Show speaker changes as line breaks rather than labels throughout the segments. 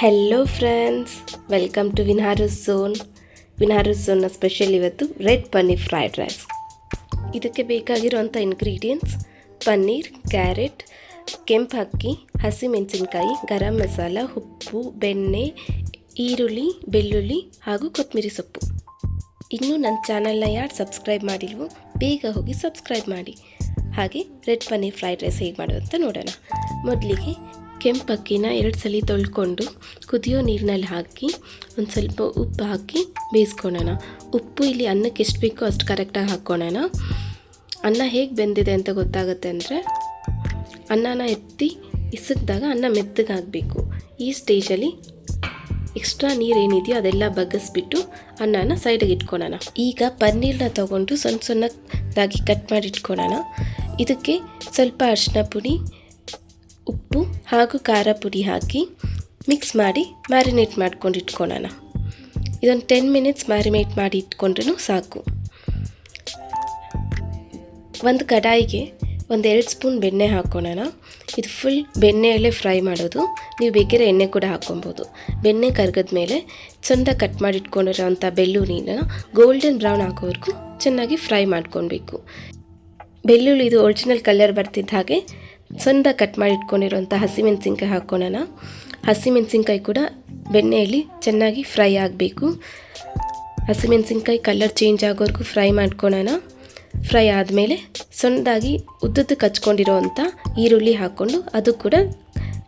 Hello friends, welcome to Vinharas zone. Vinharas ಝೋನ್ನ special ಇವತ್ತು red paneer fried rice. ಇದಕ್ಕೆ ಬೇಕಾಗಿರುವಂಥ ಇಂಗ್ರೀಡಿಯೆಂಟ್ಸ್: ಪನ್ನೀರ್, ಕ್ಯಾರೆಟ್, ಕೆಂಪು ಅಕ್ಕಿ, ಹಸಿಮೆಣಸಿನ್ಕಾಯಿ, ಗರಂ ಮಸಾಲ, ಉಪ್ಪು, ಬೆಣ್ಣೆ, ಈರುಳ್ಳಿ, ಬೆಳ್ಳುಳ್ಳಿ ಹಾಗೂ ಕೊತ್ತಂಬರಿ ಸೊಪ್ಪು. ಇನ್ನೂ ನನ್ನ ಚಾನಲ್ನ ಯಾರು ಸಬ್ಸ್ಕ್ರೈಬ್ ಮಾಡಿಲ್ವೋ ಬೇಗ ಹೋಗಿ ಸಬ್ಸ್ಕ್ರೈಬ್ ಮಾಡಿ. ಹಾಗೆ ರೆಡ್ ಪನ್ನೀರ್ ಫ್ರೈಡ್ ರೈಸ್ ಹೇಗೆ ಮಾಡೋದು ಅಂತ ನೋಡೋಣ. ಮೊದಲಿಗೆ ಕೆಂಪು ಅಕ್ಕಿನ 2 ಸಲ ತೊಳ್ಕೊಂಡು ಕುದಿಯೋ ನೀರಿನಲ್ಲಿ ಹಾಕಿ ಒಂದು ಸ್ವಲ್ಪ ಉಪ್ಪು ಹಾಕಿ ಬೇಯಿಸ್ಕೊಳ್ಳೋಣ. ಉಪ್ಪು ಇಲ್ಲಿ ಅನ್ನಕ್ಕೆ ಎಷ್ಟು ಬೇಕೋ ಅಷ್ಟು ಕರೆಕ್ಟಾಗಿ ಹಾಕ್ಕೊಳ್ಳೋಣ. ಅನ್ನ ಹೇಗೆ ಬೆಂದಿದೆ ಅಂತ ಗೊತ್ತಾಗುತ್ತೆ ಅಂದರೆ, ಅನ್ನನ ಎತ್ತಿ ಇಸಕ್ದಾಗ ಅನ್ನ ಮೆತ್ತಗೆ ಹಾಕಬೇಕು. ಈ ಸ್ಟೇಜಲ್ಲಿ ಎಕ್ಸ್ಟ್ರಾ ನೀರೇನಿದೆಯೋ ಅದೆಲ್ಲ ಬಗ್ಗಿಸ್ಬಿಟ್ಟು ಅನ್ನನ ಸೈಡಿಗೆ ಇಟ್ಕೊಳ್ಳೋಣ. ಈಗ ಪನ್ನೀರನ್ನ ತೊಗೊಂಡು ಸಣ್ಣ ಸಣ್ಣದಾಗಿ ಕಟ್ ಮಾಡಿ ಇಟ್ಕೊಳ್ಳೋಣ. ಇದಕ್ಕೆ ಸ್ವಲ್ಪ ಅರಿಶಿನ ಪುಡಿ, ಉಪ್ಪು ಹಾಗೂ ಖಾರ ಪುಡಿ ಹಾಕಿ ಮಿಕ್ಸ್ ಮಾಡಿ ಮ್ಯಾರಿನೇಟ್ ಮಾಡ್ಕೊಂಡು ಇಟ್ಕೊಳ್ಳೋಣ. ಇದೊಂದು 10 ಮಿನಿಟ್ಸ್ ಮ್ಯಾರಿನೇಟ್ ಮಾಡಿ ಇಟ್ಕೊಂಡ್ರೂ ಸಾಕು. ಒಂದು ಕಡಾಯಿಗೆ 1-2 ಸ್ಪೂನ್ ಬೆಣ್ಣೆ ಹಾಕ್ಕೊಳ್ಳೋಣ. ಇದು ಫುಲ್ ಬೆಣ್ಣೆಯಲ್ಲೇ ಫ್ರೈ ಮಾಡೋದು. ನೀವು ಬೇಕಿದ್ರೆ ಎಣ್ಣೆ ಕೂಡ ಹಾಕ್ಕೊಬೋದು. ಬೆಣ್ಣೆ ಕರಗಿದ ಮೇಲೆ ಸಣ್ಣದಾಗಿ ಕಟ್ ಮಾಡಿ ಇಟ್ಕೊಂಡಿರೋವಂಥ ಬೆಳ್ಳುಳ್ಳಿನ ಗೋಲ್ಡನ್ ಬ್ರೌನ್ ಆಗೋವರೆಗೂ ಚೆನ್ನಾಗಿ ಫ್ರೈ ಮಾಡ್ಕೊಳ್ಬೇಕು. ಬೆಳ್ಳುಳ್ಳಿ ಇದು ಒರಿಜಿನಲ್ ಕಲರ್ ಬರ್ತಿದ್ದ ಹಾಗೆ ಸಣ್ಣದಾಗಿ ಕಟ್ ಮಾಡಿ ಇಟ್ಕೊಂಡಿರೋಂಥ ಹಸಿಮೆಣಸಿನ್ಕಾಯಿ ಹಾಕ್ಕೊಳ್ಳೋಣ. ಹಸಿಮೆಣಸಿನ್ಕಾಯಿ ಕೂಡ ಬೆಣ್ಣೆಯಲ್ಲಿ ಚೆನ್ನಾಗಿ ಫ್ರೈ ಆಗಬೇಕು. ಹಸಿಮೆಣಸಿನ್ಕಾಯಿ ಕಲರ್ ಚೇಂಜ್ ಆಗೋವರೆಗೂ ಫ್ರೈ ಮಾಡ್ಕೊಳ್ಳೋಣ. ಫ್ರೈ ಆದಮೇಲೆ ಸಣ್ಣದಾಗಿ ಉದ್ದಕ್ಕೆ ಹಚ್ಕೊಂಡಿರೋವಂಥ ಈರುಳ್ಳಿ ಹಾಕ್ಕೊಂಡು ಅದು ಕೂಡ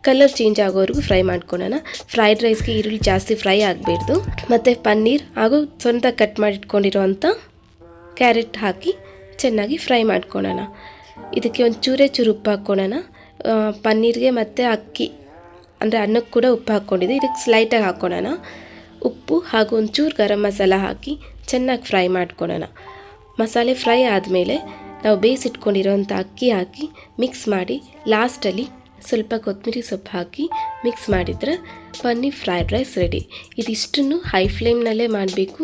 ಕಲರ್ ಚೇಂಜ್ ಆಗೋವರೆಗೂ ಫ್ರೈ ಮಾಡ್ಕೊಳ್ಳೋಣ. ಫ್ರೈಡ್ ರೈಸ್ಗೆ ಈರುಳ್ಳಿ ಜಾಸ್ತಿ ಫ್ರೈ ಆಗಬಾರ್ದು. ಮತ್ತು ಪನ್ನೀರ್ ಹಾಗೂ ಸಣ್ಣದಾಗಿ ಕಟ್ ಮಾಡಿ ಇಟ್ಕೊಂಡಿರೋವಂಥ ಕ್ಯಾರೆಟ್ ಹಾಕಿ ಚೆನ್ನಾಗಿ ಫ್ರೈ ಮಾಡ್ಕೊಳ್ಳೋಣ. ಇದಕ್ಕೆ ಒಂದು ಚೂರು ಉಪ್ಪು ಹಾಕ್ಕೊಳ್ಳೋಣ. ಪನ್ನೀರ್ಗೆ ಮತ್ತು ಅಕ್ಕಿ ಅಂದರೆ ಅನ್ನಕ್ಕೆ ಕೂಡ ಉಪ್ಪು ಹಾಕ್ಕೊಂಡಿದೆ. ಇದಕ್ಕೆ ಸ್ಲೈಟಾಗಿ ಹಾಕ್ಕೊಳ್ಳೋಣ. ಉಪ್ಪು ಹಾಗೂ ಒಂಚೂರು ಗರಂ ಮಸಾಲ ಹಾಕಿ ಚೆನ್ನಾಗಿ ಫ್ರೈ ಮಾಡ್ಕೊಳ್ಳೋಣ. ಮಸಾಲೆ ಫ್ರೈ ಆದಮೇಲೆ ನಾವು ಬೇಯಿಸಿಟ್ಕೊಂಡಿರೋಂಥ ಅಕ್ಕಿ ಹಾಕಿ ಮಿಕ್ಸ್ ಮಾಡಿ ಲಾಸ್ಟಲ್ಲಿ ಸ್ವಲ್ಪ ಕೊತ್ತಂಬರಿ ಸೊಪ್ಪು ಹಾಕಿ ಮಿಕ್ಸ್ ಮಾಡಿದರೆ ಪನ್ನೀರ್ ಫ್ರೈಡ್ ರೈಸ್ ರೆಡಿ. ಇದಿಷ್ಟನ್ನು ಹೈ ಫ್ಲೇಮ್ನಲ್ಲೇ ಮಾಡಬೇಕು.